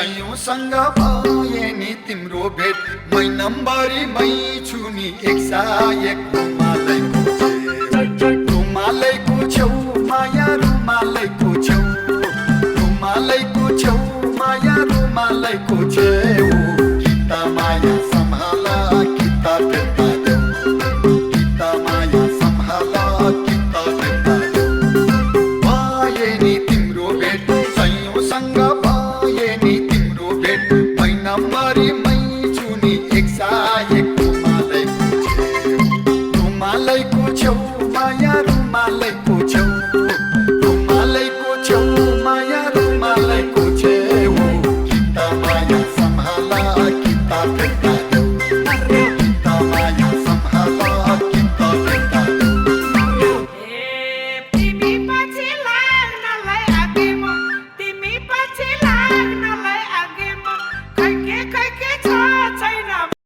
सयौँसँग भए नि तिम्रो भेट महिनाम्बरी मै छु नि एक सायक रुमालैको छेउ माया रुमालैको छेउ रुमालैको छेउ माया रुमालैको छेउ किता माया सम्हाला किता फिर्ता देऊ किता माया सम्हाला किता फिर्ता देऊ भए नि तिम्रो भेट सयौँसँग भए नि तिम्रो भेट महिनाम्बरी मै छु नि एक सायक रुमालैको छेउ माया रुमालैको छेउ